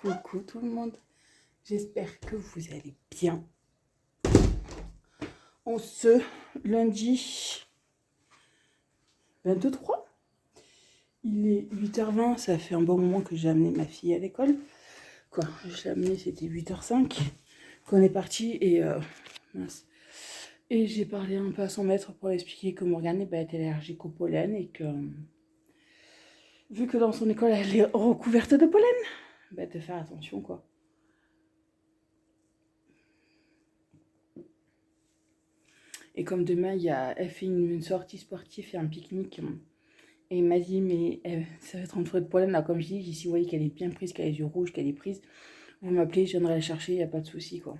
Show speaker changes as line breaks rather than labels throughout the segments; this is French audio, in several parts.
Coucou tout le monde, j'espère que vous allez bien. On se lundi 23, il est 8h20, ça fait un bon moment que j'ai amené ma fille à l'école. Quoi, je l'ai amenée, c'était 8h05 qu'on est parti et mince. Et j'ai parlé un peu à son maître pour lui expliquer que Morgane était allergique au pollen et que vu que dans son école elle est recouverte de pollen, de faire attention quoi. Et comme demain, elle fait une sortie sportive et un pique-nique. Et il m'a dit, mais ça va être entouré de pollen. Là, comme je dis, si vous voyez qu'elle est bien prise, qu'elle a les yeux rouges, qu'elle est prise, vous m'appelez, je viendrai la chercher, il n'y a pas de souci, quoi.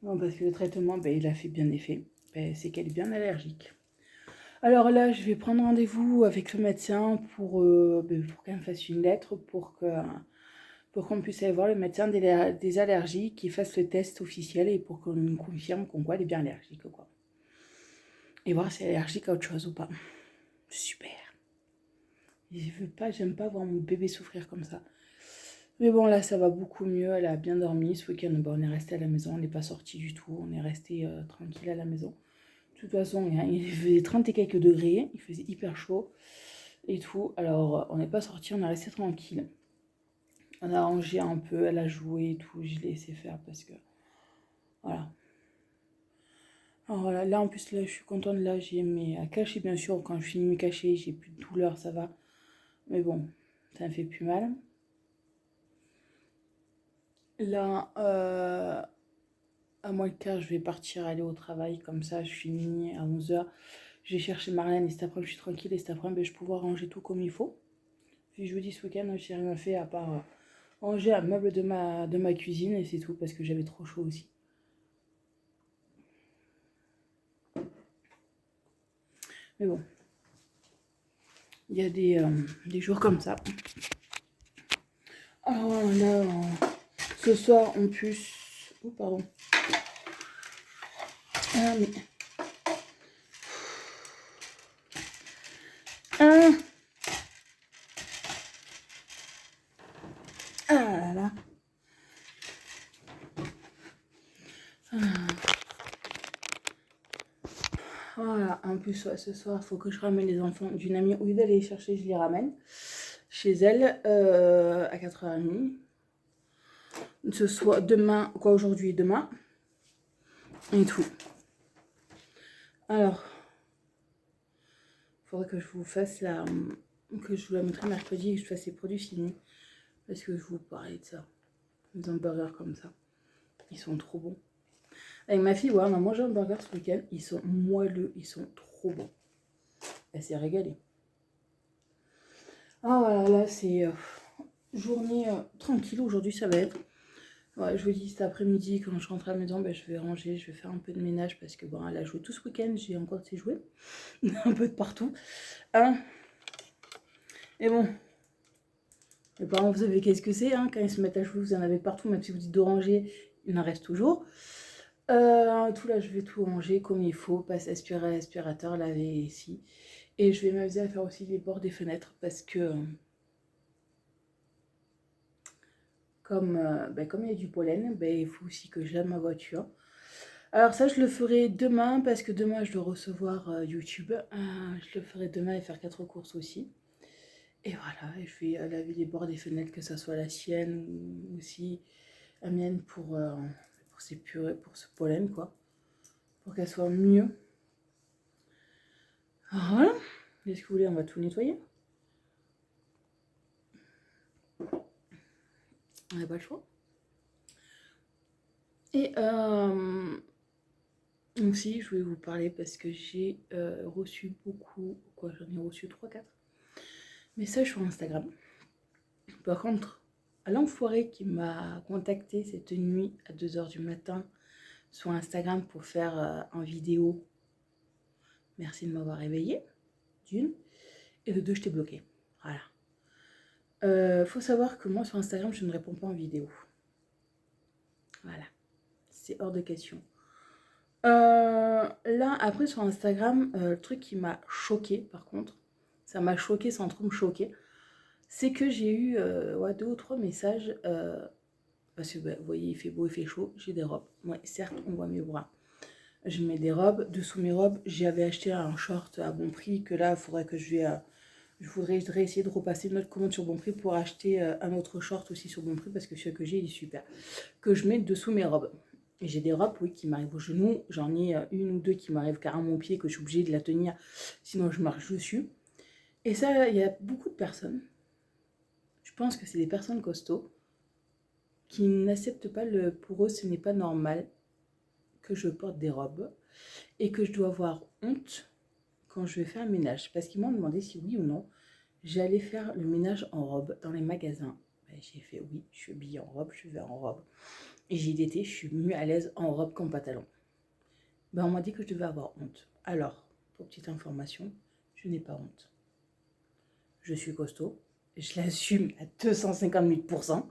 Non, parce que le traitement, il a fait bien effet. C'est qu'elle est bien allergique. Alors là, je vais prendre rendez-vous avec le médecin pour qu'elle me fasse une lettre pour qu'on puisse aller voir le médecin des allergies, qui fasse le test officiel et pour qu'on nous confirme qu'on elle est bien allergique, quoi. Et voir si elle est allergique à autre chose ou pas. Super. J'aime pas voir mon bébé souffrir comme ça. Mais bon, là, ça va beaucoup mieux. Elle a bien dormi. Ce week-end, on est resté à la maison. On n'est pas sorti du tout. On est resté tranquille à la maison. De toute façon, il faisait 30 et quelques degrés. Il faisait hyper chaud et tout. Alors, on n'est pas sorti. On est resté tranquille. On a rangé un peu. Elle a joué et tout. Je l'ai laissé faire parce que... Voilà. Alors voilà, là en plus, là, je suis contente. Là, j'ai mes cachets, bien sûr. Quand je finis mes cachets, j'ai plus de douleur, ça va. Mais bon, ça me fait plus mal. Là, à moins le quart, je vais partir aller au travail. Comme ça, je finis à 11h. Je vais chercher Marlène et cet après-midi, je suis tranquille. Et cet après-midi, je vais pouvoir ranger tout comme il faut. Puis je vous dis, ce week-end, j'ai rien fait à part ranger un meuble de ma cuisine. Et c'est tout, parce que j'avais trop chaud aussi. Mais bon, il y a des jours comme ça. Oh là, ce soir, en plus... Oh, pardon. Ah, mais... Ah, ah là là. Ah. Voilà, en plus, ouais, ce soir, il faut que je ramène les enfants d'une amie. Au lieu d'aller les chercher, je les ramène chez elle à 4h30. Ce soir, demain, quoi, aujourd'hui et demain. Et tout. Alors, il faudrait que je vous fasse que je vous la montre mercredi et que je fasse les produits finis. Parce que je vous parlais de ça. Des hamburgers comme ça. Ils sont trop bons. Avec ma fille, ouais, on a mangé un burger ce week-end. Ils sont moelleux, ils sont trop bons. Elle s'est régalée. Ah voilà, là c'est journée tranquille. Aujourd'hui, ça va être. Ouais, je vous dis cet après-midi, quand je rentre à la maison, je vais ranger, je vais faire un peu de ménage parce que bon, elle a joué tout ce week-end, j'ai encore de ses jouets. Un peu de partout. Hein. Et bon, les parents, vous savez qu'est-ce que c'est, hein, quand ils se mettent à jouer, vous en avez partout, même si vous dites de ranger, il en reste toujours. Tout là, je vais tout ranger comme il faut, passer aspirer à l'aspirateur, laver ici. Et je vais m'amuser à faire aussi les bords des fenêtres parce que comme il y a du pollen, il faut aussi que je lave ma voiture. Alors ça, je le ferai demain parce que demain, je dois recevoir YouTube. Je le ferai demain et faire 4 courses aussi. Et voilà, je vais laver les bords des fenêtres, que ça soit la sienne ou aussi la mienne pour ces purées, pour ce pollen, quoi. Pour qu'elle soit mieux. Alors voilà. Qu'est-ce que vous voulez, on va tout nettoyer. On n'a pas le choix. Et aussi, je voulais vous parler parce que j'ai reçu beaucoup, quoi, j'en ai reçu 3-4 messages sur Instagram. Par contre, à l'enfoiré qui m'a contacté cette nuit à 2h du matin sur Instagram pour faire en vidéo, merci de m'avoir réveillée, d'une, et de deux, je t'ai bloqué. Voilà. Faut savoir que moi sur Instagram, je ne réponds pas en vidéo. Voilà. C'est hors de question. Là, après sur Instagram, le truc qui m'a choqué par contre, ça m'a choqué sans trop me choquer, c'est que j'ai eu ouais, 2 ou 3 messages. Parce que, bah, vous voyez, il fait beau, il fait chaud. J'ai des robes. Ouais, certes, on voit mes bras. Je mets des robes. Dessous mes robes, j'avais acheté un short à bon prix. Que là, il faudrait que je vais. Je voudrais essayer de repasser une autre commande sur bon prix pour acheter un autre short aussi sur bon prix. Parce que celui que j'ai, il est super. Que je mets dessous mes robes. Et j'ai des robes, oui, qui m'arrivent au genou. J'en ai une ou deux qui m'arrivent carrément au pied, que je suis obligée de la tenir. Sinon, je marche dessus. Et ça, il y a beaucoup de personnes. Je pense que c'est des personnes costauds qui n'acceptent pas le... Pour eux, ce n'est pas normal que je porte des robes et que je dois avoir honte quand je vais faire le ménage. Parce qu'ils m'ont demandé si oui ou non, j'allais faire le ménage en robe dans les magasins. Ben, j'ai fait oui, je suis habillée en robe, je vais en robe. Et j'ai été, je suis mieux à l'aise en robe qu'en pantalon. Ben, on m'a dit que je devais avoir honte. Alors, pour petite information, je n'ai pas honte. Je suis costaud. Je l'assume à 250 000%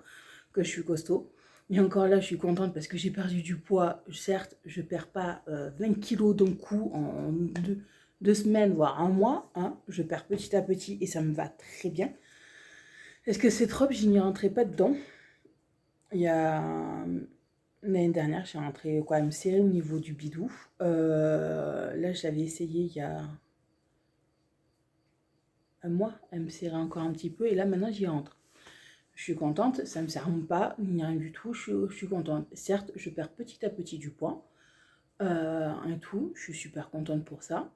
que je suis costaud. Et encore là, je suis contente parce que j'ai perdu du poids. Certes, je ne perds pas 20 kilos d'un coup en 2 semaines, voire un mois. Hein. Je perds petit à petit et ça me va très bien. Est-ce que cette robe, je n'y rentrais pas dedans? Il y a... L'année dernière, j'ai rentré quand même serré au niveau du bidou. Là, je l'avais essayé il y a un mois. Elle me serrait encore un petit peu et là, maintenant, j'y rentre. Je suis contente, ça ne me sert pas, ni rien du tout, je suis contente. Certes, je perds petit à petit du poids, un tout, je suis super contente pour ça.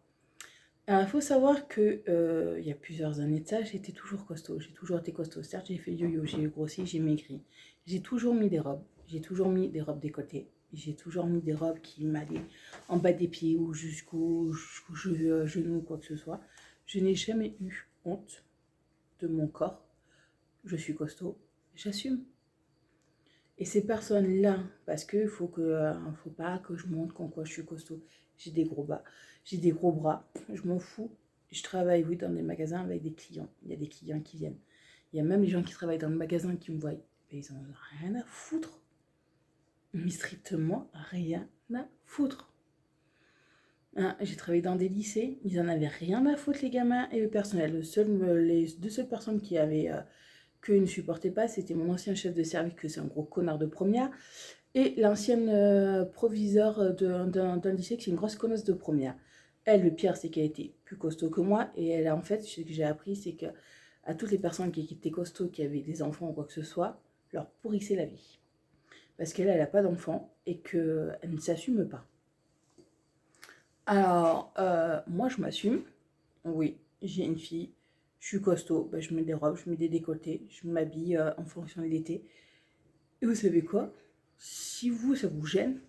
Il faut savoir que il y a plusieurs années de ça, j'étais toujours costaud, j'ai toujours été costaud. Certes, j'ai fait le yo-yo, j'ai grossi, j'ai maigri. J'ai toujours mis des robes, j'ai toujours mis des robes décolletées. J'ai toujours mis des robes qui m'allaient en bas des pieds ou jusqu'au genou, quoi que ce soit. Je n'ai jamais eu honte de mon corps. Je suis costaud, j'assume. Et ces personnes-là, parce qu'il faut pas que je montre qu'en quoi je suis costaud. J'ai des gros bas, j'ai des gros bras, je m'en fous. Je travaille, oui, dans des magasins avec des clients. Il y a des clients qui viennent. Il y a même les gens qui travaillent dans le magasin qui me voient. Mais ils n'ont rien à foutre. Mais strictement rien à foutre. Hein, j'ai travaillé dans des lycées, ils en avaient rien à foutre, les gamins et le personnel. Les 2 seules personnes qui avaient que ne supportait pas, c'était mon ancien chef de service, que c'est un gros connard de première, et l'ancienne proviseure d'un lycée, qui est une grosse connasse de première. Elle, le pire, c'est qu'elle était plus costaud que moi, et elle a en fait, ce que j'ai appris, c'est que à toutes les personnes qui étaient costauds, qui avaient des enfants ou quoi que ce soit, leur pourrissait la vie. Parce qu'elle, elle n'a pas d'enfants, et qu'elle ne s'assume pas. Alors, moi, je m'assume. Oui, j'ai une fille, je suis costaud, ben, je mets des robes, je mets des décolletés, je m'habille en fonction de l'été. Et vous savez quoi? Si vous, ça vous gêne,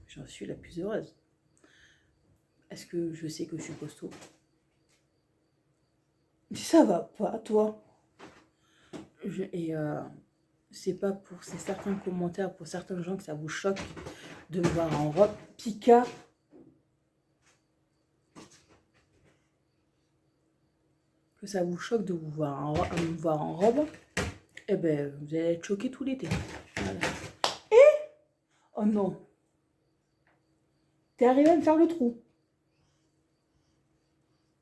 j'en suis la plus heureuse. Est-ce que je sais que je suis costaud? Ça va pas, toi. Et c'est pas pour ces certains commentaires, pour certains gens que ça vous choque de me voir en robe. Pika, que ça vous choque de vous voir me voir en robe, eh ben, vous allez être choqués tout l'été. Voilà. Oh non, t'es arrivé à me faire le trou.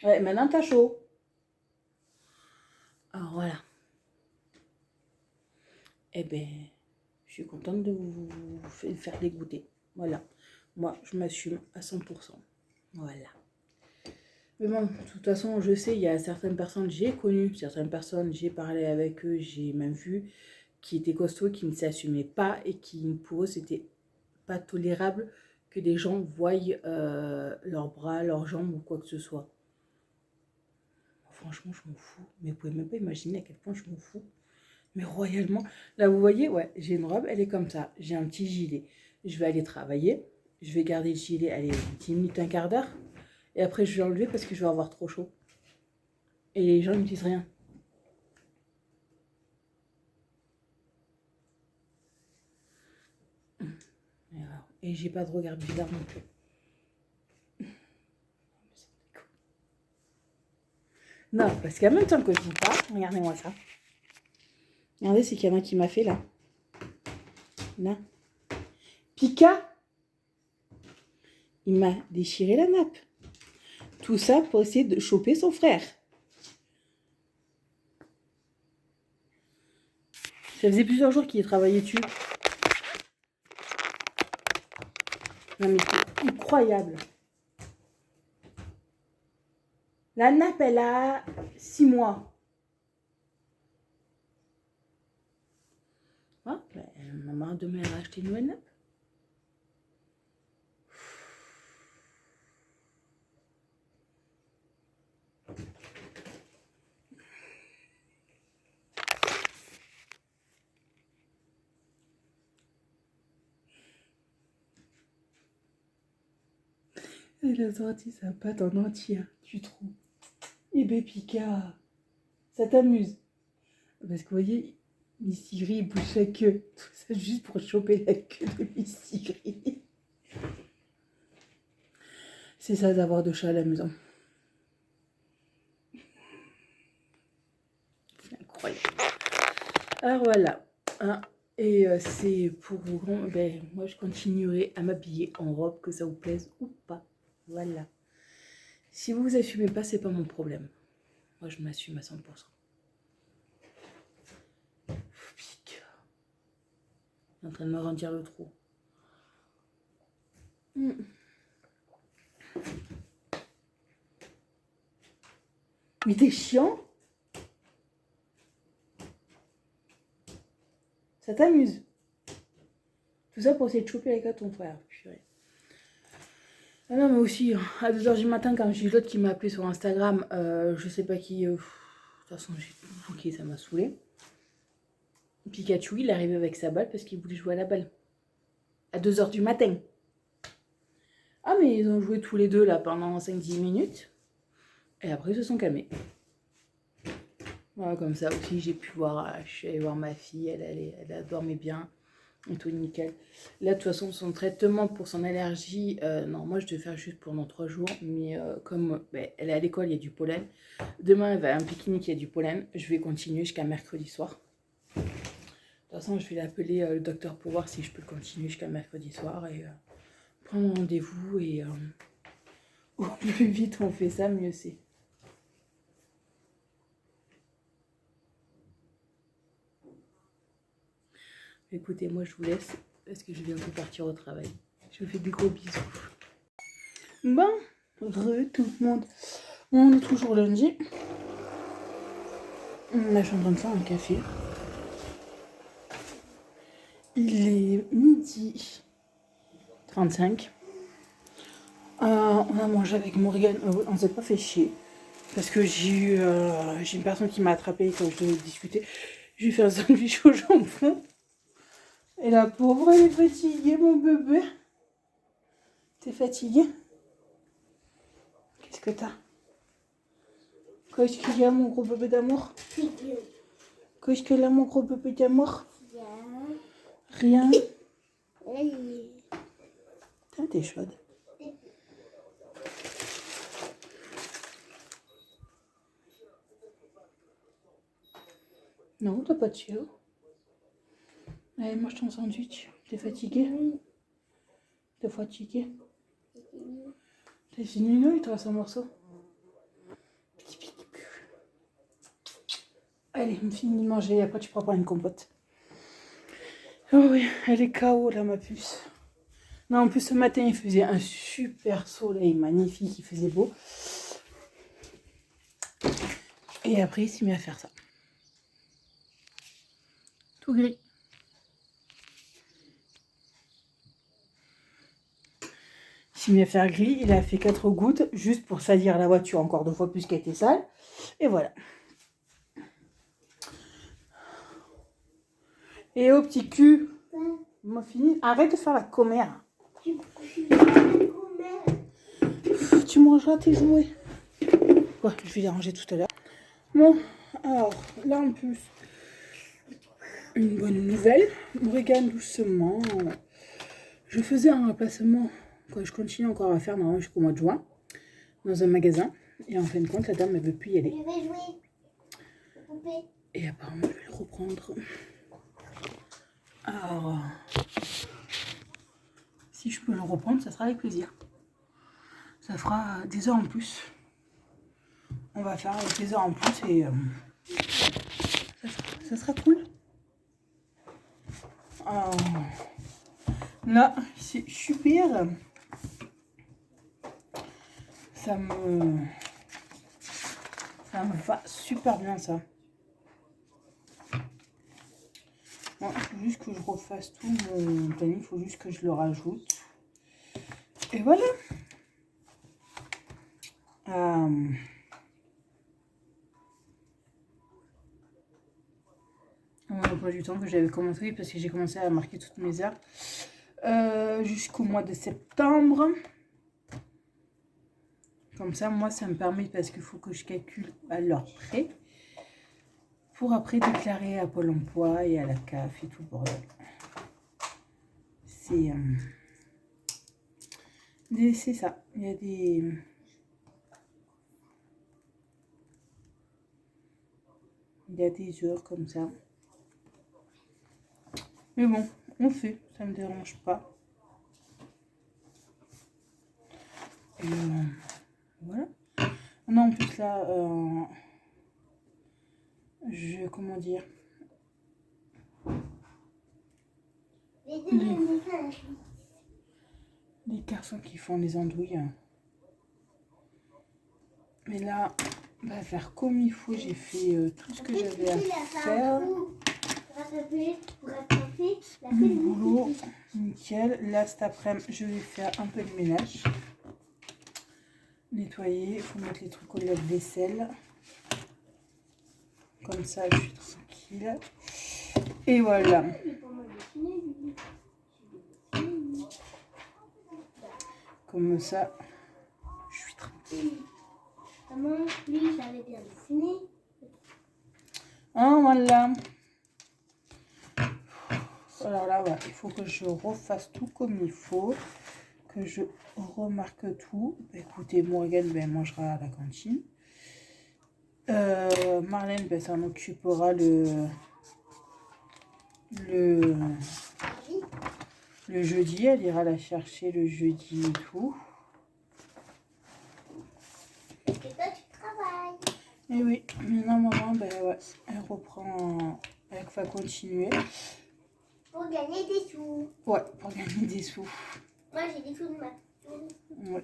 Ouais, maintenant t'as chaud. Alors voilà. Eh ben, je suis contente de vous faire dégoûter. Voilà. Moi, je m'assume à 100%. Voilà. Mais bon, de toute façon, je sais, il y a certaines personnes, j'ai connu certaines personnes, j'ai parlé avec eux, j'ai même vu, qui étaient costauds, qui ne s'assumaient pas et qui, pour eux, c'était pas tolérable que des gens voient leurs bras, leurs jambes ou quoi que ce soit. Franchement, je m'en fous. Mais vous pouvez même pas imaginer à quel point je m'en fous. Mais royalement. Là, vous voyez, ouais, j'ai une robe, elle est comme ça. J'ai un petit gilet. Je vais aller travailler. Je vais garder le gilet, allez, 10 minutes, un quart d'heure. Et après, je vais l'enlever parce que je vais avoir trop chaud. Et les gens ne me disent rien. Et j'ai pas de regard bizarre non plus. Non, parce qu'en même temps que je vous parle, regardez-moi ça. Regardez ce qu'il y en a qui m'a fait là. Là. Pika, il m'a déchiré la nappe. Tout ça pour essayer de choper son frère. Ça faisait plusieurs jours qu'il travaillait dessus. Non mais c'est incroyable. La nappe, elle a 6 mois. Ah, ben, maman demain elle a acheté une nouvelle nappe. Elle a sorti sa pâte en entière, tu trouves. Eh ben Pika, ça t'amuse. Parce que vous voyez, Miss Sigri, il bouge la queue. Tout ça juste pour choper la queue de Miss Sigri. C'est ça d'avoir deux chats à la maison. C'est incroyable. Alors voilà. Hein, et c'est pour vous. Ben, moi, je continuerai à m'habiller en robe, que ça vous plaise ou pas. Voilà. Si vous vous assumez pas, c'est pas mon problème. Moi, je m'assume à 100%. Pique. Il est en train de me remplir le trou. Mais t'es chiant. Ça t'amuse. Tout ça pour essayer de choper avec à ton frère. Purée. Ah non, mais aussi, à 2h du matin, quand j'ai eu l'autre qui m'a appelé sur Instagram, je sais pas qui. De toute façon, ok, ça m'a saoulé. Pikachu, il est arrivé avec sa balle parce qu'il voulait jouer à la balle. À 2h du matin. Ah, mais ils ont joué tous les deux là pendant 5-10 minutes. Et après, ils se sont calmés. Voilà, comme ça aussi, j'ai pu voir. Je suis allée voir ma fille, elle dormait bien. Et tout nickel. Là, de toute façon, son traitement pour son allergie, non, moi, je devais faire juste pendant 3 jours. Mais comme elle est à l'école, il y a du pollen. Demain, elle va à un pique-nique, il y a du pollen. Je vais continuer jusqu'à mercredi soir. De toute façon, je vais l'appeler le docteur pour voir si je peux continuer jusqu'à mercredi soir. Et prendre rendez-vous. Et au plus vite on fait ça, mieux c'est. Écoutez, moi je vous laisse parce que je viens de partir au travail. Je vous fais des gros bisous. Bon, tout le monde. On est toujours lundi. Là, je suis en train de faire un café. Il est 12h35. On a mangé avec Morgane. On s'est pas fait chier. Parce que j'ai une personne qui m'a attrapé quand je devais discuter. J'ai fait un sandwich au jambon. Et la pauvre, elle est fatiguée, mon bébé. T'es fatiguée? Qu'est-ce que t'as? Qu'est-ce qu'il y a, mon gros bébé d'amour? Qu'est-ce qu'il y a, mon gros bébé d'amour? Rien. Putain, t'es chaude. Non, t'as pas de chaud. Allez, mange ton sandwich. T'es fatiguée? T'es fatiguée? T'es fini, non? Il te reste un morceau. Allez, on finit de manger. Après, tu pourras prendre une compote. Oh oui, elle est KO là, ma puce. Non, en plus, ce matin, il faisait un super soleil magnifique. Il faisait beau. Et après, il s'est mis à faire ça. Tout gris. Il s'est mis à faire gris. Il a fait 4 gouttes juste pour salir la voiture encore 2 fois plus qu'elle était sale. Et voilà. Et au petit cul. On a fini. Arrête de faire la commère. Tu mangeras tes jouets. Ouais, je vais les ranger tout à l'heure. Bon, alors là en plus, une bonne nouvelle. Morgane doucement. Je faisais un remplacement que je continue encore à faire normalement jusqu'au mois de juin dans un magasin. Et en fin de compte, la dame ne veut plus y aller. Et apparemment, je vais le reprendre. Alors, si je peux le reprendre, ça sera avec plaisir. Ça fera des heures en plus. On va faire avec des heures en plus et ça sera cool. Là, c'est super. Ça me va super bien, ça. Bon, il faut juste que je refasse tout mon planning. Il faut juste que je le rajoute. Et voilà. Mon emploi du temps que j'avais commencé, parce que j'ai commencé à marquer toutes mes heures jusqu'au mois de septembre. Comme ça, moi, ça me permet, parce qu'il faut que je calcule à l'heure près, pour après déclarer à Pôle emploi et à la CAF et tout le bordel. C'est ça. Il y a des heures comme ça. Mais bon, on fait, ça me dérange pas. Et voilà. Non, en plus là, comment dire, les garçons qui font les andouilles. Mais là, on va faire comme il faut. J'ai fait tout ce que j'avais à faire. Le boulot, nickel. Là, cet après-midi, je vais faire un peu de ménage. Nettoyer, il faut mettre les trucs au lave-vaisselle. Comme ça, je suis tranquille. Et voilà. Comme ça, je suis tranquille.
Maman, lui, j'avais bien dessiné.
Ah, voilà. Alors là, ouais, il faut que je refasse tout comme il faut. Que je remarque tout. Écoutez, Morgane mangera à la cantine. Marlène s'en occupera le jeudi. Elle ira la chercher le jeudi et tout.
Et toi, tu travailles.
Et oui, maintenant maman, ouais, elle reprend, elle va continuer.
Pour gagner des sous.
Ouais, pour gagner des sous.
Moi, j'ai des sous de ma souris.
Ouais,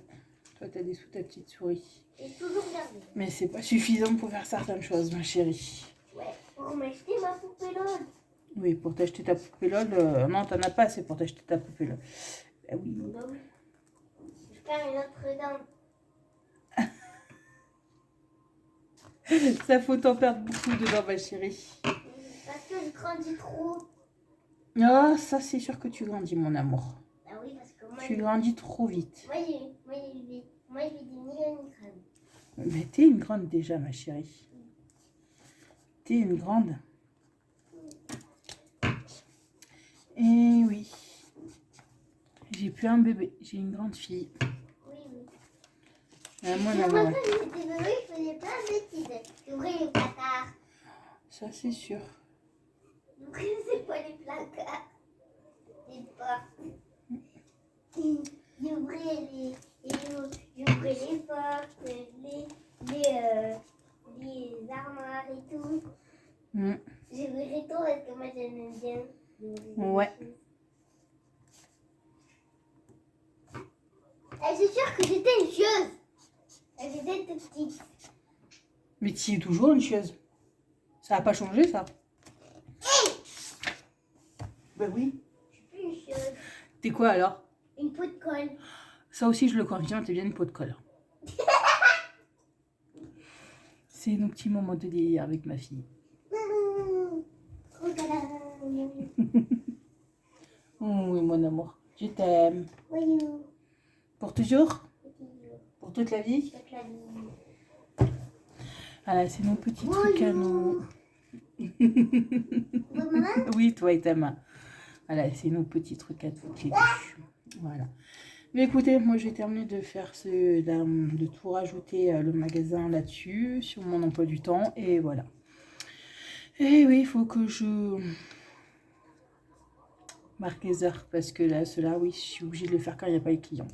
toi t'as des sous ta petite souris.
J'ai toujours gardé.
Mais c'est pas suffisant pour faire certaines choses, ma chérie.
Ouais, pour m'acheter ma poupée LOL.
Oui, pour t'acheter ta poupée LOL, non, t'en as pas assez pour t'acheter ta poupée LOL. Bah oui.
Bah oui. Je vais faire une autre dent.
Ça faut t'en perdre beaucoup dedans, ma chérie.
Parce que je grandis trop.
Ah, ça c'est sûr que tu grandis, mon amour.
Ah oui, parce que moi...
Tu grandis trop vite.
Moi, j'ai des millions de crânes.
Mais t'es une grande déjà, ma chérie. T'es une grande. Et oui. J'ai plus un bébé, j'ai une grande fille.
Oui, oui.
Moi,
Moi, quand j'étais bébé, je faisais plein de bêtises. J'ouvrais les placards.
Ça, c'est sûr.
Vous connaissez pas les placards? Les portes. J'ouvrais les portes, les armoires et tout. J'ouvrais tout parce que moi, j'aime bien.
Ouais.
Et je suis sûre que j'étais une chieuse. Et j'étais toute petite.
Mais tu es toujours une chieuse. Ça n'a pas changé, ça. Ben oui.
Je suis plus une chieuse.
T'es quoi alors?
Une peau de colle.
Ça aussi, je le confirme, t'es bien une peau de colle. C'est nos petits moments de délire avec ma fille. Oh oui, mon amour. Je t'aime.
Oui.
Pour toujours? Pour toute la vie?
Toute la vie.
Voilà, c'est nos petits trucs à nous.
Maman?
Oui, toi et ta main. Voilà, c'est nos petits trucs à toutes les deux. Voilà. Mais écoutez, moi j'ai terminé de faire de tout rajouter le magasin là-dessus, sur mon emploi du temps, et voilà. Et oui, il faut que je marque les heures, parce que là, cela, oui, je suis obligée de le faire quand il n'y a pas les clients.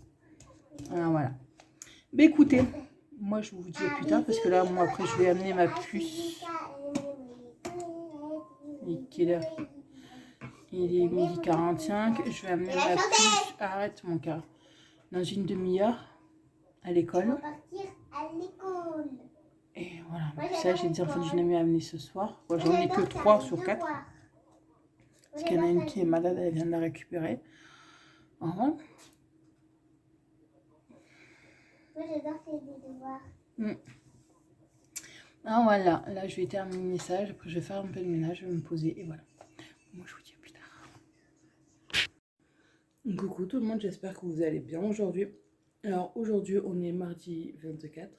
Alors, voilà. Mais écoutez, moi je vous dis à plus tard, parce que là, moi après, je vais amener ma puce. Et quelle heure Il est 12h45. Je vais amener ma puce. Arrête mon cœur. Dans une demi-heure à l'école.
On va partir à l'école.
Et voilà. Ça, j'ai des enfants que je n'ai à amener ce soir. Moi, j'en ai que 3 sur 4. Parce qu'il y en a une qui est malade, elle vient de la récupérer.
Moi, j'adore faire des devoirs.
Ah voilà, là je vais terminer ça, après je vais faire un peu de ménage, je vais me poser et voilà. Moi je vous dis à plus tard. Coucou tout le monde, j'espère que vous allez bien aujourd'hui. Alors aujourd'hui on est mardi 24.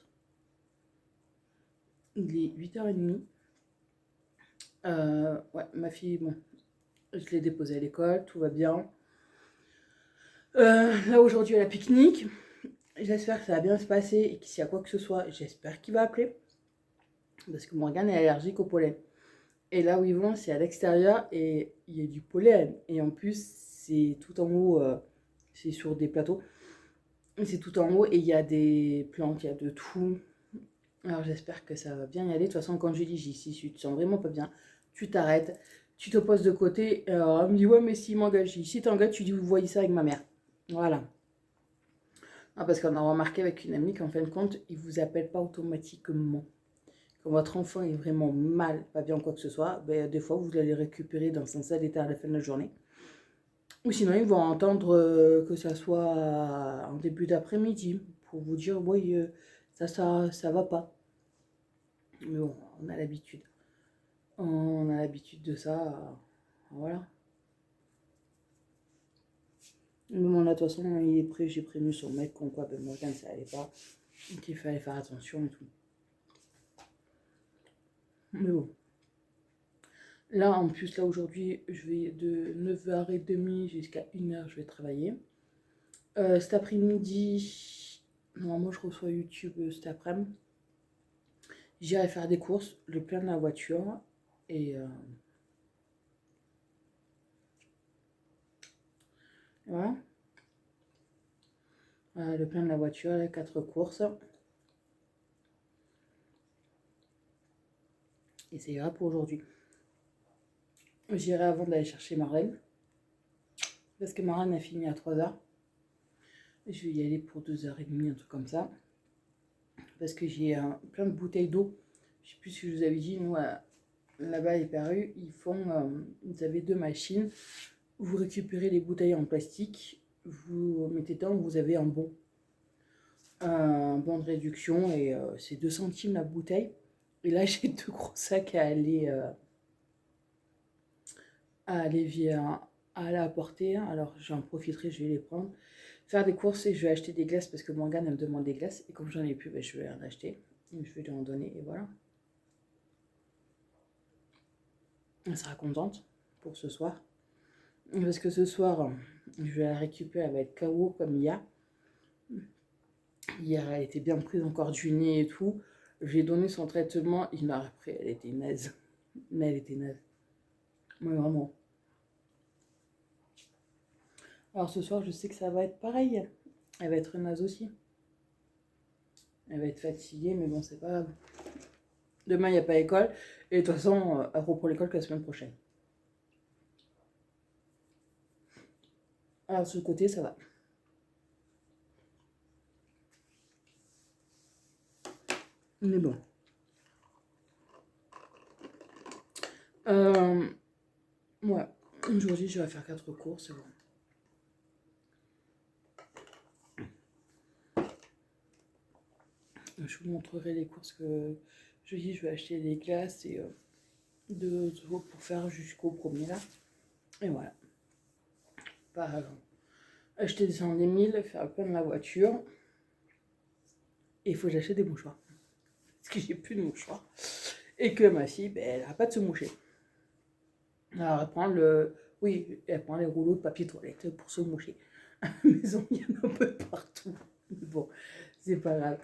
Il est 8h30. Ouais, ma fille, bon, je l'ai déposée à l'école, tout va bien. Là aujourd'hui elle a pique-nique. J'espère que ça va bien se passer et que s'il y a quoi que ce soit, j'espère qu'il va appeler. Parce que Morgane est allergique au pollen. Et là où ils vont, c'est à l'extérieur et il y a du pollen. Et en plus, c'est tout en haut, c'est sur des plateaux. C'est tout en haut et il y a des plantes, il y a de tout. Alors j'espère que ça va bien y aller. De toute façon, quand je lui dis, si tu te sens vraiment pas bien, tu t'arrêtes, tu te poses de côté. Alors elle me dit, ouais, mais s'il m'engage, si t'engages, tu dis, vous voyez ça avec ma mère. Voilà. Ah, parce qu'on a remarqué avec une amie qu'en fin de compte, il ne vous appelle pas automatiquement. Quand votre enfant est vraiment mal, pas bien quoi que ce soit, ben, des fois vous allez récupérer dans son sale état à la fin de la journée. Ou sinon ils vont entendre que ça soit en début d'après-midi pour vous dire oui ça va pas. Mais bon, on a l'habitude. On a l'habitude de ça. Voilà. Mais bon là de toute façon il est prêt, j'ai prévenu son mec qu'on quoi, ben Morgane ça allait pas. Qu'il fallait faire attention et tout. Mais bon. Là, en plus, là, aujourd'hui, je vais de 9h30 jusqu'à 1h, je vais travailler. Cet après-midi, normalement, je reçois YouTube cet après-midi. J'irai faire des courses, le plein de la voiture. Et voilà. Le plein de la voiture, les 4 courses. Et c'est ira pour aujourd'hui. J'irai avant d'aller chercher Marlène. Parce que Marlène a fini à 3h. Je vais y aller pour 2h30, un truc comme ça. Parce que j'ai plein de bouteilles d'eau. Je sais plus si je vous avais dit, nous, là-bas, les Perru, vous avez 2 machines. Vous récupérez les bouteilles en plastique, vous mettez dedans, vous avez un bon de réduction et c'est 2 centimes la bouteille. Et là, j'ai 2 gros sacs à aller apporter. Alors, j'en profiterai, je vais les prendre. Faire des courses et je vais acheter des glaces parce que Morgane, elle me demande des glaces. Et comme j'en ai plus, ben, je vais en acheter. Et je vais lui en donner et voilà. Elle sera contente pour ce soir. Parce que ce soir, je vais la récupérer, elle va être KO comme hier. Hier, elle était bien prise encore du nez et tout. J'ai donné son traitement, il m'a repris, elle était naze. Mais elle était naze. Mais vraiment. Alors ce soir, je sais que ça va être pareil. Elle va être naze aussi. Elle va être fatiguée, mais bon, c'est pas grave. Demain, il n'y a pas école. Et de toute façon, elle reprend l'école que la semaine prochaine. Alors, de ce côté, ça va. Mais bon. Ouais. Aujourd'hui, je vais faire 4 courses. C'est bon. Je vous montrerai les courses que je dis. Je vais acheter des glaces et pour faire jusqu'au premier là. Et voilà. Par exemple, acheter des 100 000, faire plein de la voiture. Et il faut que j'achète des mouchoirs. Parce que j'ai plus de mouchoirs. Et que ma fille, ben, elle n'a pas de se moucher. Alors elle prend elle prend les rouleaux de papier toilette pour se moucher. À la maison, il y en a un peu partout. Bon, c'est pas grave.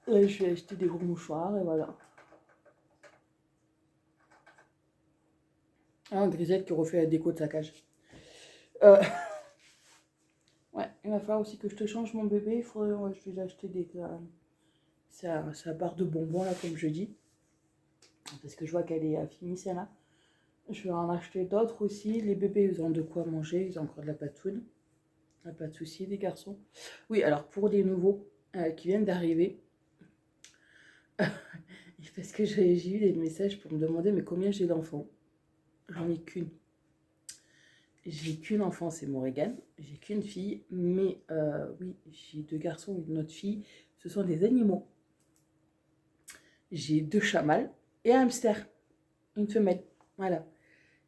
Là, je vais acheter des gros mouchoirs et voilà. Ah, Grisette qui refait la déco de sa cage. Ouais, il va falloir aussi que je te change mon bébé. Il faudrait, ouais, je vais lui acheter sa barre de bonbons là, comme je dis. Parce que je vois qu'elle est finie celle-là. Je vais en acheter d'autres aussi. Les bébés, ils ont de quoi manger. Ils ont encore de la patoune. Pas de souci, les garçons. Oui, alors pour les nouveaux qui viennent d'arriver, parce que j'ai eu des messages pour me demander mais combien j'ai d'enfants. J'en ai qu'une. J'ai qu'une enfant, c'est Morrigan. J'ai qu'une fille, mais oui, j'ai 2 garçons et une autre fille. Ce sont des animaux. J'ai 2 chats mâles et un hamster, une femelle. Voilà.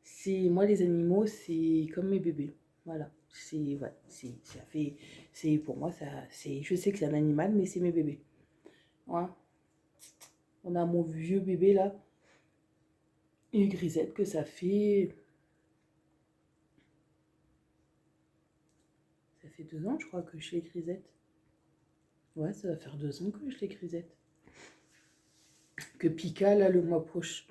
C'est moi les animaux, c'est comme mes bébés. Voilà. C'est ouais, ça fait c'est pour moi ça c'est je sais que c'est un animal mais c'est mes bébés. Voilà. On a mon vieux bébé là et Grisette que ça fait 2 ans je crois que je l'ai Grisette. Ouais, ça va faire 2 ans que je l'ai Grisette. Que Pika là le mois prochain.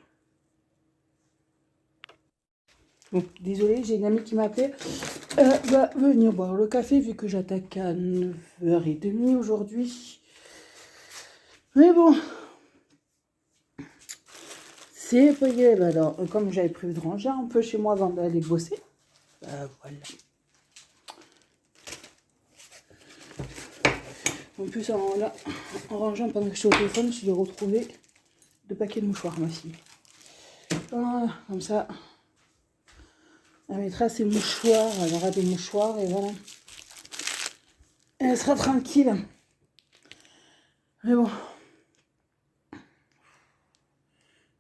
Bon, désolée, j'ai une amie qui m'appelle. Va venir boire le café vu que j'attaque à 9h30 aujourd'hui. Mais bon, c'est pas grave. Alors, comme j'avais prévu de ranger un peu chez moi avant d'aller bosser, bah voilà. En plus, là, en rangeant pendant que je suis au téléphone, je vais retrouver 2 paquets de mouchoirs, ma fille. Voilà, comme ça, elle mettra ses mouchoirs, elle aura des mouchoirs et voilà. Et elle sera tranquille. Mais bon,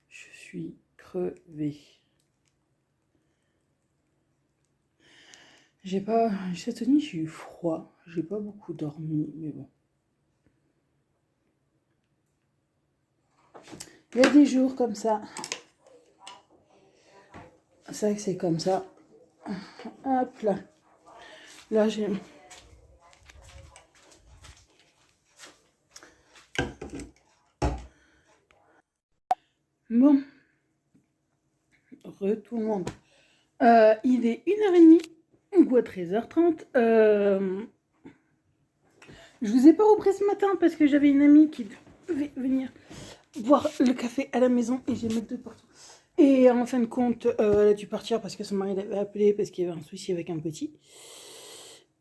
je suis crevée. Cette nuit, j'ai eu froid. J'ai pas beaucoup dormi, mais bon. Il y a des jours comme ça. C'est vrai que c'est comme ça. Hop là. Là, j'ai... Bon. Tout le monde. Il est 1h30 ou à 13h30. Je vous ai pas repris ce matin parce que j'avais une amie qui devait venir boire le café à la maison et j'ai mis 2 partout. Et en fin de compte, elle a dû partir parce que son mari l'avait appelé parce qu'il y avait un souci avec un petit.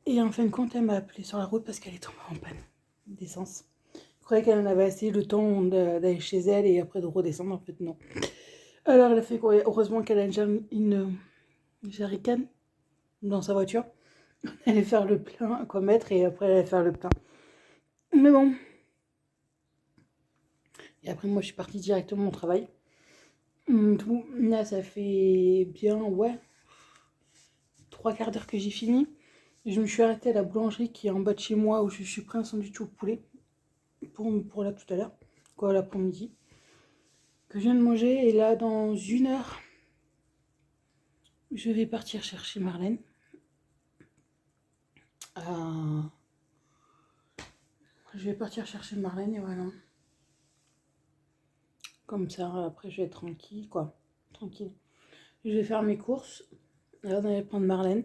Et en fin de compte, elle m'a appelé sur la route parce qu'elle est tombée en panne d'essence. Je croyais qu'elle en avait assez le temps d'aller chez elle et après de redescendre. En fait, non. Alors, elle a fait quoi? Heureusement qu'elle a déjà une jerrycan dans sa voiture. Elle allait faire le plein, quoi mettre, et après elle allait faire le plein. Mais bon. Et après, moi, je suis partie directement au travail. Tout, là, ça fait bien, ouais, 3/4 d'heure que j'ai fini. Je me suis arrêtée à la boulangerie qui est en bas de chez moi où je suis pris un sandwich au poulet pour là tout à l'heure, quoi, l'après-midi, que je viens de manger. Et là, dans 1 heure, je vais partir chercher Marlène. Je vais partir chercher Marlène et voilà. Comme ça, après, je vais être tranquille, quoi. Tranquille. Je vais faire mes courses. Là, on allait prendre Marlène.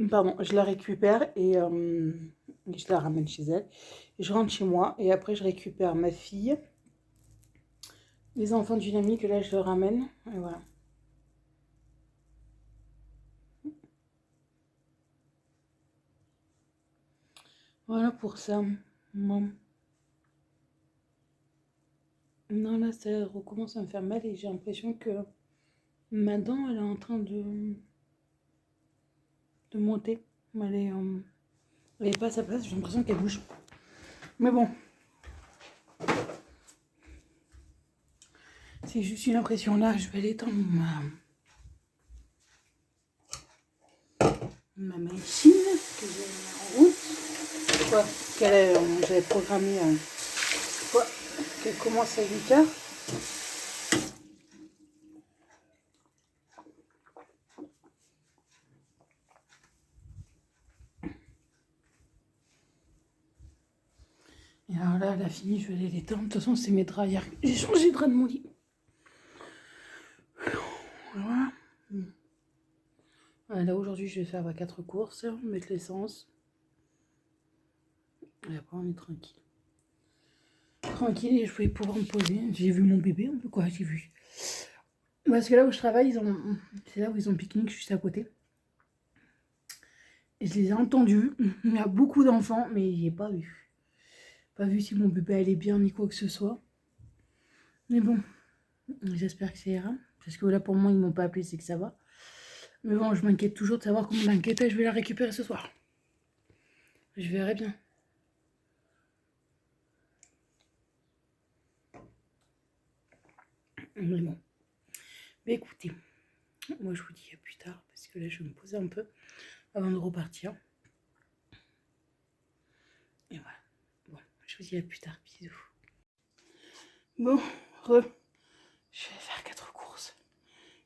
Pardon, je la récupère et je la ramène chez elle. Et je rentre chez moi et après, je récupère ma fille, les enfants d'une amie que là, je le ramène. Et voilà. Voilà pour ça. Bon. Non, là, ça recommence à me faire mal et j'ai l'impression que ma dent, elle est en train de monter. Elle est pas à sa place, j'ai l'impression qu'elle bouge. Mais bon. C'est juste une impression là, je vais aller étendre ma machine que j'ai mis en route. Quoi, j'avais programmé qu'elle commence à 8h. Et alors là, elle a fini, je vais aller l'étendre. De toute façon, c'est mes draps hier. J'ai changé de drap de mon lit. Voilà. Là, aujourd'hui, je vais faire 4 courses, mettre l'essence. Et après, on est tranquille. Tranquille, et je vais pouvoir me poser. J'ai vu mon bébé, un peu quoi, j'ai vu. Parce que là où je travaille, c'est là où ils ont pique-nique juste à côté. Et je les ai entendus. Il y a beaucoup d'enfants, mais j'ai pas vu. Pas vu si mon bébé allait bien ni quoi que ce soit. Mais bon, j'espère que ça ira. Parce que là, pour moi, ils m'ont pas appelé, c'est que ça va. Mais bon, je m'inquiète toujours de savoir comment l'inquiéter. Je vais la récupérer ce soir. Je verrai bien. Mais bon. Mais écoutez, moi je vous dis à plus tard. Parce que là, je vais me poser un peu avant de repartir. Et voilà. Bon, je vous dis à plus tard. Bisous. Bon, je vais faire 4 courses.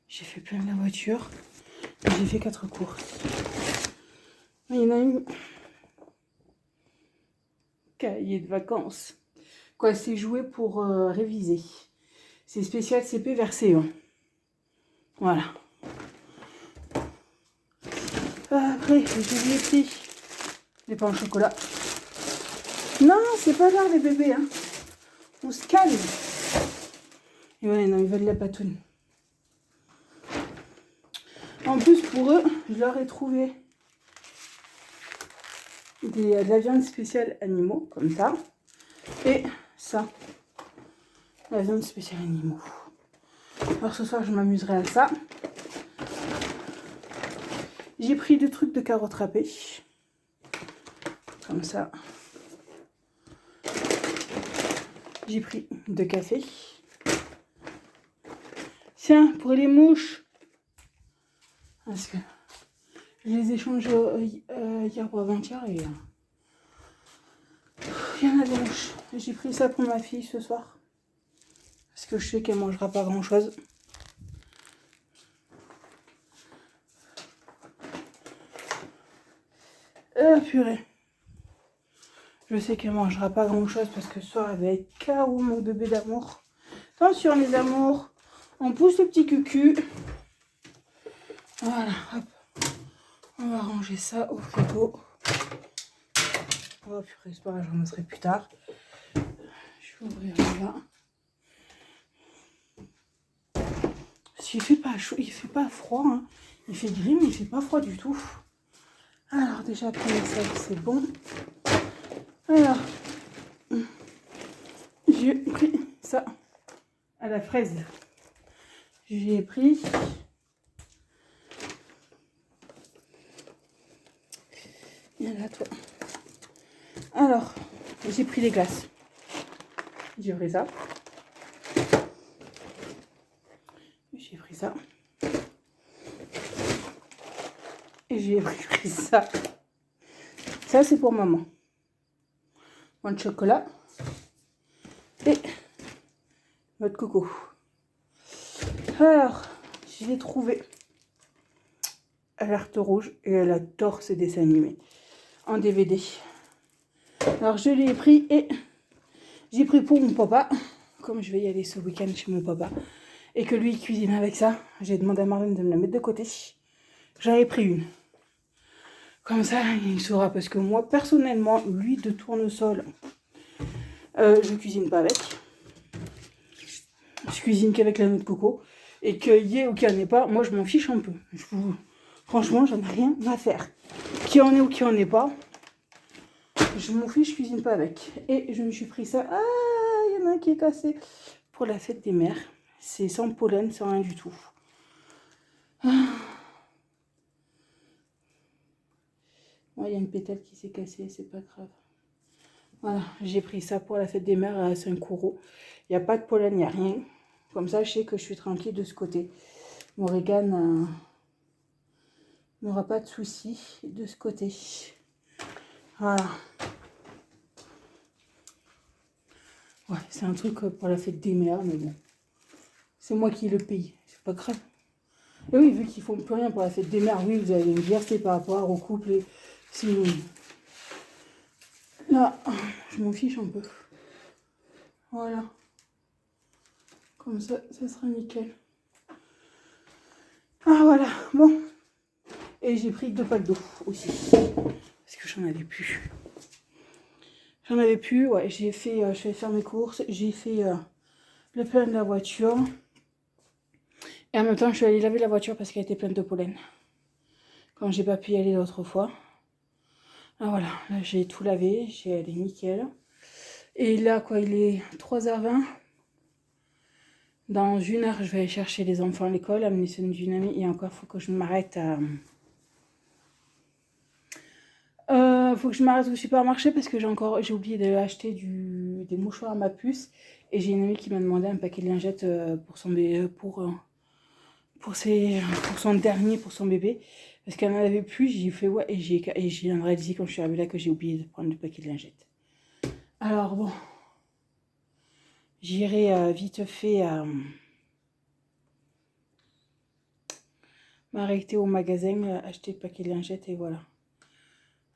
J'ai fait plein de la voiture. J'ai fait 4 courses. Il y en a une. Cahier de vacances. Quoi, c'est joué pour réviser. C'est spécial CP vers C1. Voilà. Après, je lui ai pris des pains au chocolat. Non, c'est pas grave les bébés. Hein. On se calme. Et ouais, non, ils veulent la patoune. En plus, pour eux, je leur ai trouvé de la viande spéciale animaux, comme ça. Et ça, la viande spéciale animaux. Alors ce soir, je m'amuserai à ça. J'ai pris des trucs de carottes râpées. Comme ça. J'ai pris de café. Tiens, pour les mouches. Parce que je les ai changées hier ou avant-hier et il y en a des mouches. J'ai pris ça pour ma fille ce soir. Parce que je sais qu'elle mangera pas grand-chose. Purée. Je sais qu'elle mangera pas grand-chose parce que ce soir, elle va être KO, mon bébé d'amour. Attention les amours. On pousse le petit cucu. Voilà, hop. On va ranger ça au frigo. Oh purée, c'est pas grave, je remettrai plus tard. Je vais ouvrir là. Il fait pas chaud, il fait pas froid. Hein. Il fait gris, mais il fait pas froid du tout. Alors déjà, premier sac, c'est bon. Alors, j'ai pris ça à la fraise. J'ai pris viens là, toi. Alors, j'ai pris les glaces. J'ai pris ça. J'ai pris ça. Et j'ai pris ça. Ça, c'est pour maman. Moins de chocolat. Et notre coco. Alors, j'ai trouvé Alerte rouge et elle adore ces dessins animés en DVD. Alors, je l'ai pris et j'ai pris pour mon papa. Comme je vais y aller ce week-end chez mon papa et que lui il cuisine avec ça, j'ai demandé à Marlène de me la mettre de côté. J'en ai pris une. Comme ça, il saura. Parce que moi, personnellement, l'huile de tournesol, je cuisine pas avec. Je cuisine qu'avec la noix de coco. Et qu'il y ait ou qu'il n'y en ait pas, moi, je m'en fiche un peu. Franchement, j'en ai rien à faire. Qu'il y en ait ou qu'il n'y en ait pas, je m'en fiche, je cuisine pas avec. Et je me suis pris ça. Ah, il y en a un qui est cassé. Pour la fête des mères. C'est sans pollen, sans rien du tout. Il y a une pétale qui s'est cassée, c'est pas grave. Voilà, j'ai pris ça pour la fête des mères à 5 €. Il n'y a pas de pollen, il n'y a rien. Comme ça, je sais que je suis tranquille de ce côté. Morrigan n'aura pas de soucis de ce côté. Voilà. Ouais, c'est un truc pour la fête des mères, mais bon. C'est moi qui le paye, c'est pas grave. Et oui, vu qu'ils font plus rien pour la fête des mères, oui, vous allez me dire, c'est par rapport au couple. Et si là, je m'en fiche un peu. Voilà. Comme ça, ça sera nickel. Ah voilà, bon. Et j'ai pris 2 packs d'eau aussi. Parce que j'en avais plus. J'en avais plus, ouais. J'ai fait, je vais faire mes courses. J'ai fait le plein de la voiture. Et en même temps, je suis allée laver la voiture parce qu'elle était pleine de pollen. Quand j'ai pas pu y aller l'autre fois. Ah voilà, là j'ai tout lavé, elle est nickel. Et là, quoi, il est 3h20. Dans 1 heure, je vais aller chercher les enfants à l'école, amener ceux d'une amie. Et encore, il faut que je m'arrête à... faut que je m'arrête au supermarché parce que j'ai oublié d'acheter des mouchoirs à ma puce. Et j'ai une amie qui m'a demandé un paquet de lingettes pour son bébé, pour son dernier, pour son bébé. Parce qu'elle n'en avait plus, j'ai fait ouais. Et j'ai réalisé quand je suis arrivée là que j'ai oublié de prendre le paquet de lingettes. Alors bon, j'irai vite fait m'arrêter au magasin, acheter le paquet de lingettes et voilà.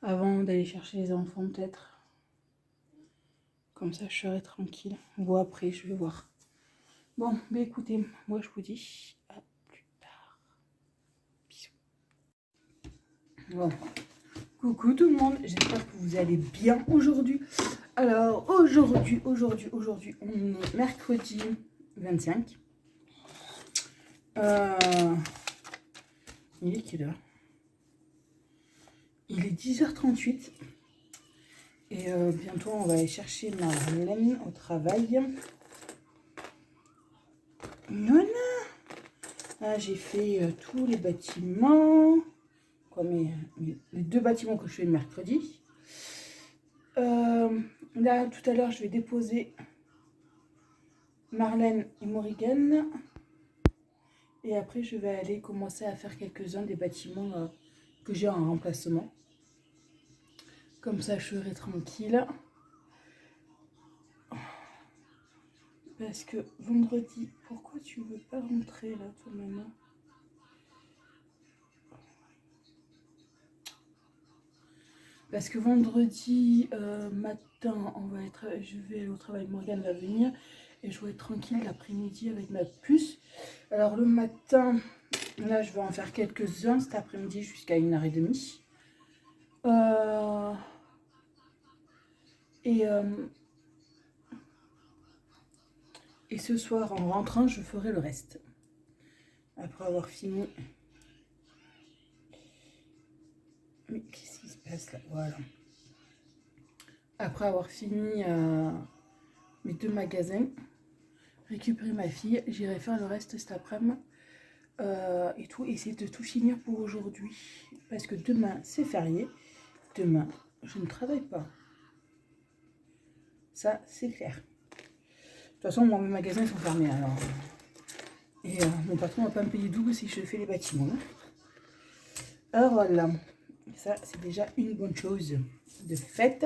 Avant d'aller chercher les enfants peut-être. Comme ça je serai tranquille. Bon après je vais voir. Bon, bah écoutez, moi je vous dis à plus tard. Bisous. Bon. Coucou tout le monde, j'espère que vous allez bien aujourd'hui. Alors aujourd'hui, on est mercredi 25. Il est quelle heure? Il est 10h38. Et bientôt on va aller chercher Marlène au travail. Voilà. Là j'ai fait tous les bâtiments. Quoi, les 2 bâtiments que je fais le mercredi. Là tout à l'heure je vais déposer Marlène et Morrigan. Et après je vais aller commencer à faire quelques-uns des bâtiments que j'ai en remplacement. Comme ça je serai tranquille. Parce que vendredi, pourquoi tu veux pas rentrer là toi maintenant? Parce que vendredi matin, je vais aller au travail, Morgane va venir et je vais être tranquille l'après-midi avec ma puce. Alors le matin, là je vais en faire quelques-uns cet après-midi jusqu'à 1h30. Et ce soir en rentrant, je ferai le reste. Après avoir fini. Mais qu'est-ce qui se passe là? Voilà. Après avoir fini mes 2 magasins, récupérer ma fille, j'irai faire le reste cet après-midi. Et tout, essayer de tout finir pour aujourd'hui. Parce que demain, c'est férié. Demain, je ne travaille pas. Ça, c'est clair. De toute façon, moi, mes magasins sont fermés. Alors. Et mon patron ne va pas me payer double si je fais les bâtiments. Alors voilà. Ça, c'est déjà une bonne chose de fait.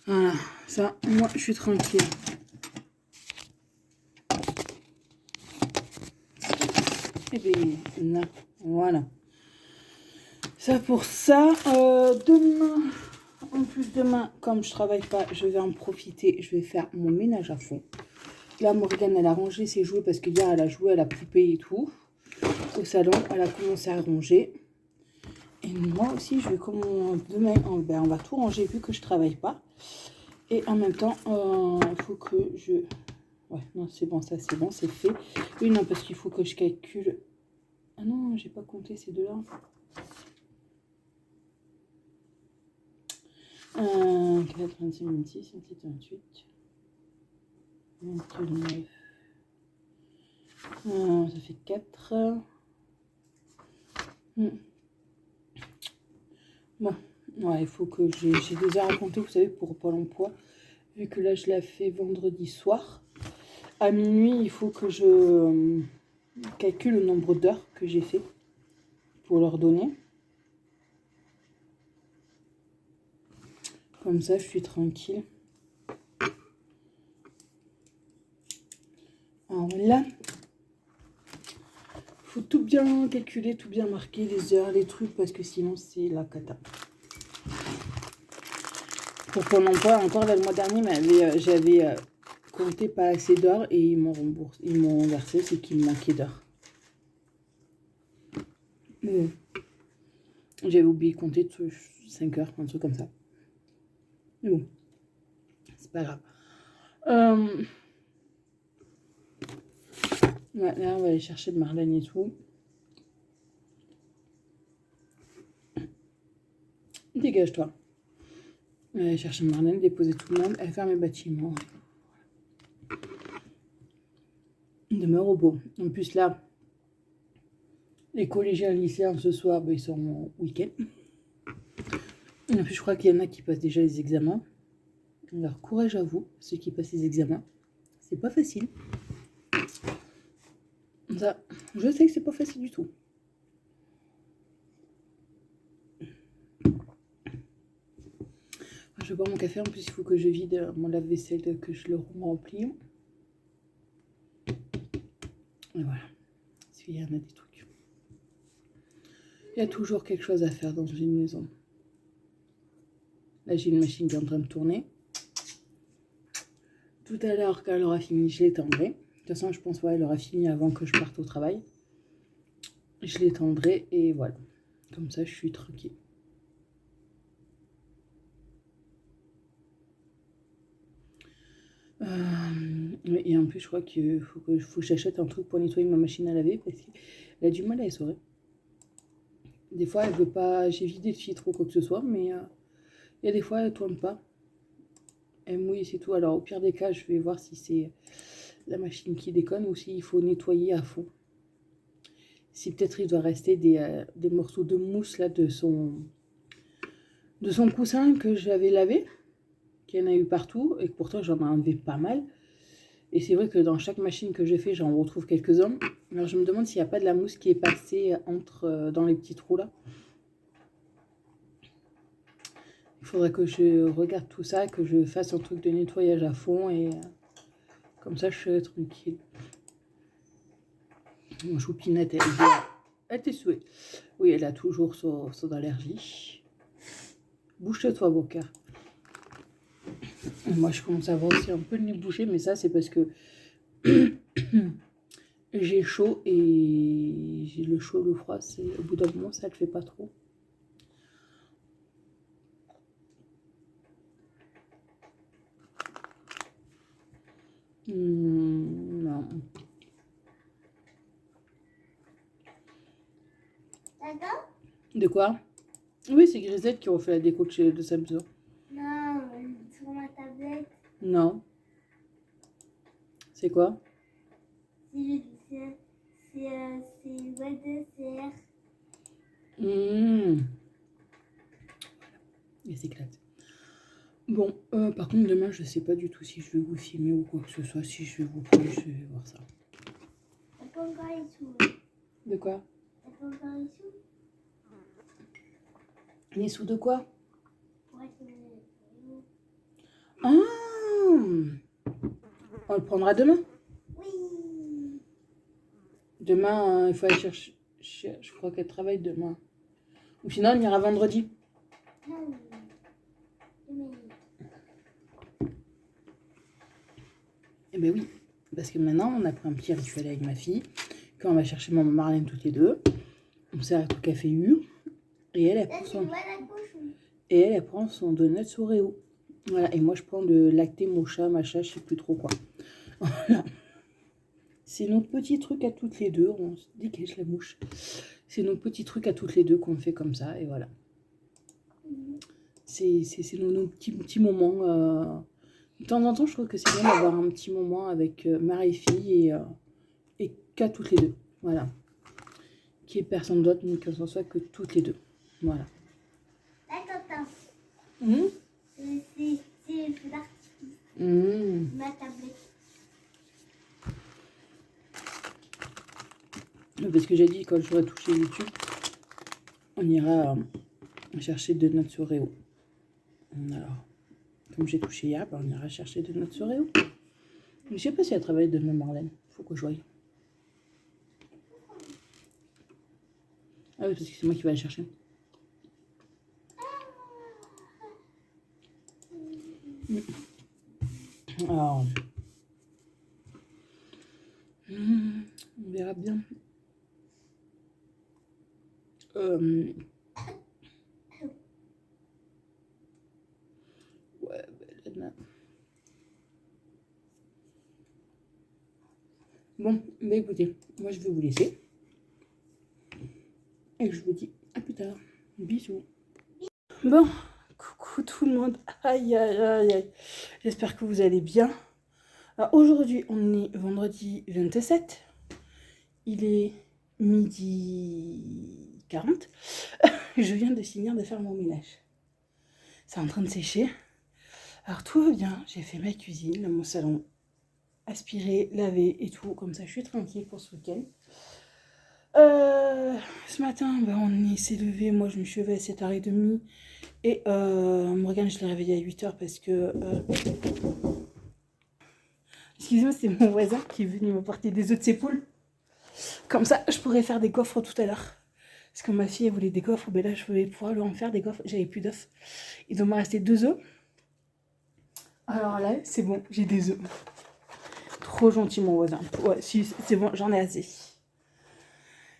Voilà. Ça, moi, je suis tranquille. Et bien, voilà. Ça pour ça. Demain, en plus demain, comme je travaille pas, je vais en profiter. Je vais faire mon ménage à fond. Là, Morgane, elle a rangé ses jouets parce que hier, elle a joué à la poupée et tout. Au salon, elle a commencé à ranger. Et moi aussi, je vais demain, on va tout ranger vu que je travaille pas. Et en même temps, il faut que je... Ouais, non, c'est bon, ça c'est bon, c'est fait. Oui, non, parce qu'il faut que je calcule... Ah non, j'ai pas compté ces deux-là. 4, 26, 26, 27, 28, 29. Ça fait 4. Bon, ouais, il faut que j'ai déjà raconté, vous savez, pour Pôle emploi. Vu que là, je l'ai fait vendredi soir. À minuit, il faut que je calcule le nombre d'heures que j'ai fait pour leur donner. Comme ça, je suis tranquille. Alors là, il faut tout bien calculer, tout bien marquer, les heures, les trucs, parce que sinon, c'est la cata. Pour Pôle emploi, encore là, le mois dernier, j'avais compté pas assez d'heures et ils m'ont remboursé, ils m'ont versé ce qui me manquait d'heures. J'avais oublié de compter 5 heures, un truc comme ça. Mais bon, c'est pas grave. Ouais, là, on va aller chercher Marlène et tout. Dégage-toi. On va aller chercher Marlène, déposer tout le monde. Elle ferme les bâtiments. Demain, robot. En plus, là, les collégiens et lycéens, ce soir, ils sont en week-end. En plus, je crois qu'il y en a qui passent déjà les examens. Alors, courage à vous, ceux qui passent les examens. C'est pas facile. Ça, je sais que c'est pas facile du tout. Je vais boire mon café. En plus, il faut que je vide mon lave-vaisselle, que je le remplis. Et voilà. Il y en a des trucs. Il y a toujours quelque chose à faire dans une maison. Là, j'ai une machine qui est en train de tourner. Tout à l'heure, quand elle aura fini, je l'étendrai. De toute façon, je pense qu'elle aura fini avant que je parte au travail. Je l'étendrai et voilà. Comme ça, je suis tranquille. Et en plus, je crois qu'il faut que j'achète un truc pour nettoyer ma machine à laver parce qu'elle a du mal à essorer. Des fois, elle veut pas. J'ai vidé le filtre ou quoi que ce soit, mais il y a des fois, elle tourne pas. Elle mouille, c'est tout. Alors, au pire des cas, je vais voir si c'est la machine qui déconne ou s'il faut nettoyer à fond. Si peut-être il doit rester des morceaux de mousse là de son coussin que j'avais lavé, qu'il y en a eu partout et que pourtant j'en ai enlevé pas mal. Et c'est vrai que dans chaque machine que j'ai fait, j'en retrouve quelques-uns. Alors je me demande s'il n'y a pas de la mousse qui est passée dans les petits trous là. Il faudrait que je regarde tout ça, que je fasse un truc de nettoyage à fond et comme ça je serai tranquille. Mon choupinette, elle t'est souhaitée. Oui, elle a toujours son allergie. Bouge-toi, Boca. Moi, je commence à avoir aussi un peu le nez bouché, mais ça, c'est parce que j'ai chaud et j'ai le chaud, le froid. Au bout d'un moment, ça le fait pas trop. Non.
D'accord?
De quoi? Oui, c'est Grisette qui refait la déco de sa maison.
Non, sur ma tablette.
Non. C'est quoi?
C'est une boîte de serre.
Il s'éclate. Bon, par contre, demain, je sais pas du tout si je vais vous filmer ou quoi que ce soit. Si je vais vous prendre, je vais voir ça.
T'as pas encore les sous.
De quoi?
T'as pas encore les sous?
Les sous de quoi?
Pour acheter
Ah! On le prendra demain?
Oui.
Demain, il faut aller chercher. Je crois qu'elle travaille demain. Ou sinon, on ira vendredi. Eh ben oui, parce que maintenant, on a pris un petit rituel avec ma fille. Quand on va chercher maman Marlène toutes les deux, on sert un café U. Et elle prend son donut Oreo. Voilà, et moi, je prends de lacté mocha, machin, je sais plus trop quoi. Voilà. C'est nos petits trucs à toutes les deux. On se dégage la mouche. C'est nos petits trucs à toutes les deux qu'on fait comme ça, et voilà. C'est nos petits moments. De temps en temps, je trouve que c'est bien d'avoir un petit moment avec mère et fille et qu'à toutes les deux. Voilà. Qu'il n'y ait personne d'autre, ni que ce soit que toutes les deux. Voilà.
Attends.
Mmh.
C'est le feu d'artifice.
Mmh.
Ma tablette.
Parce que j'ai dit, quand j'aurai touché YouTube, on ira chercher de notre Oreo. Alors, comme j'ai touché hier, on ira chercher de notre Oreo. Je sais pas si elle travaille demain, Marlène. Faut que je voie. Ah oui, parce que c'est moi qui vais aller chercher. Alors, on verra bien. Ouais, Bon, bah écoutez, moi je vais vous laisser. Et je vous dis à plus tard. Bisous. Bon, coucou tout le monde. Aïe, aïe, aïe, aïe. J'espère que vous allez bien. Alors aujourd'hui, on est vendredi 27. Il est midi 40. Je viens de finir de faire mon ménage. C'est en train de sécher. Alors tout va bien. J'ai fait ma cuisine, mon salon, aspiré, lavé et tout. Comme ça, je suis tranquille pour ce week-end. Ce matin, on s'est levé. Moi, je me suis levée à 7h30. Et Morgane, je l'ai réveillée à 8h parce que... Excusez-moi, c'est mon voisin qui est venu m'apporter des œufs de ses poules. Comme ça, je pourrais faire des coffres tout à l'heure. Parce que ma fille, elle voulait des coffres. Ben là, je vais pouvoir lui en faire des coffres. J'avais plus d'œufs. Il doit me rester 2 œufs. Alors là, c'est bon, j'ai des œufs. Trop gentil, mon voisin. Ouais, si, c'est bon, j'en ai assez.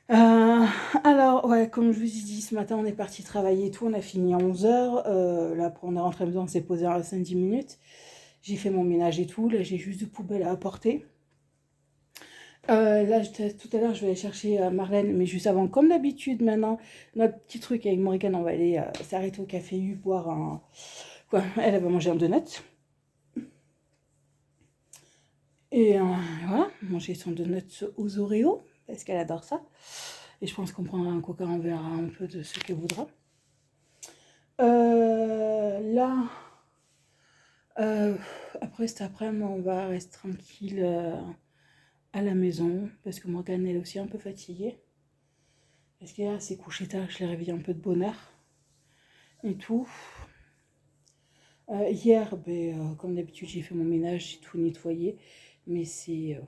Alors, ouais, comme je vous ai dit, ce matin, on est parti travailler et tout. On a fini à 11h. Là, on est rentré à la maison, on s'est posé à 5-10 minutes. J'ai fait mon ménage et tout. Là, j'ai juste de poubelles à apporter. Là, tout à l'heure, je vais aller chercher Marlène, mais juste avant, comme d'habitude, maintenant, notre petit truc avec Morgane, on va aller s'arrêter au café U, boire un... Quoi, elle va manger un donut. Et voilà, manger son donut aux Oreos, parce qu'elle adore ça. Et je pense qu'on prendra un coca, on verra un peu de ce qu'elle voudra. Là, après cet après-midi, on va rester tranquille à la maison, parce que Morgane, elle est aussi un peu fatiguée. Parce qu'elle s'est couchée tard, je l'ai réveillée un peu de bonne heure. Et tout. Hier, comme d'habitude, j'ai fait mon ménage, j'ai tout nettoyé. Mais c'était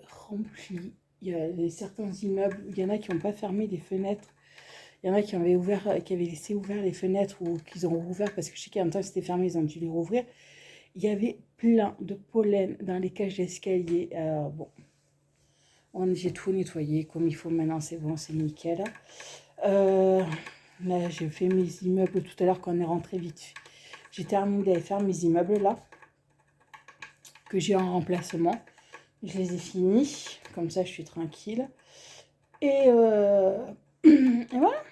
rempli. Il y a certains immeubles, il y en a qui n'ont pas fermé les fenêtres. Il y en a qui avaient laissé ouvert les fenêtres ou qu'ils ont rouvert parce que je sais qu'il y a un temps c'était fermé, ils ont dû les rouvrir. Il y avait plein de pollen dans les cages d'escalier. Bon, j'ai tout nettoyé comme il faut maintenant, c'est bon, c'est nickel. Là, j'ai fait mes immeubles tout à l'heure quand on est rentré vite. J'ai terminé d'aller faire mes immeubles là, que j'ai en remplacement. Je les ai finis, comme ça je suis tranquille. Et voilà.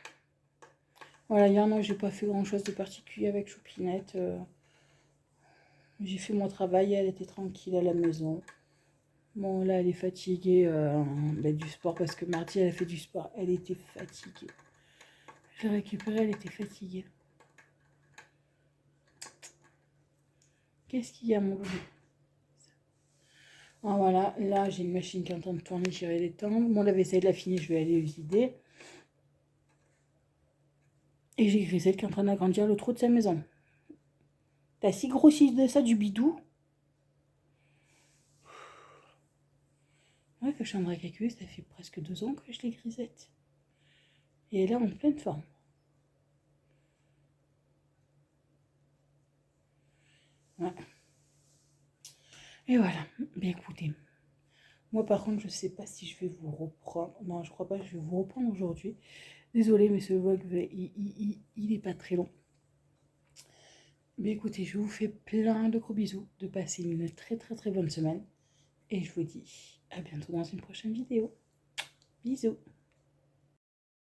Voilà, hier, non, j'ai pas fait grand chose de particulier avec Choupinette. J'ai fait mon travail, elle était tranquille à la maison. Bon, là, elle est fatiguée du sport parce que mardi, elle a fait du sport. Elle était fatiguée. Je l'ai récupérée, elle était fatiguée. Qu'est-ce qu'il y a, mon bébé? Ah, voilà, là, j'ai une machine qui est en train de tourner, j'irai l'étendre. Mon lave-vaisselle, l'a fini, je vais aller le vider. Et j'ai Griselle qui est en train d'agrandir le trou de sa maison. T'as si grossi de ça du bidou? Ouais, que je suis en train de calculer, ça fait presque 2 ans que je l'ai grisette. Et elle est en pleine forme. Ouais. Et voilà. Bien écoutez. Moi par contre, je sais pas si je vais vous reprendre. Non, je crois pas que je vais vous reprendre aujourd'hui. Désolée, mais ce vlog, il est pas très long. Mais écoutez, je vous fais plein de gros bisous. De passer une très très très bonne semaine. Et je vous dis à bientôt dans une prochaine vidéo. Bisous.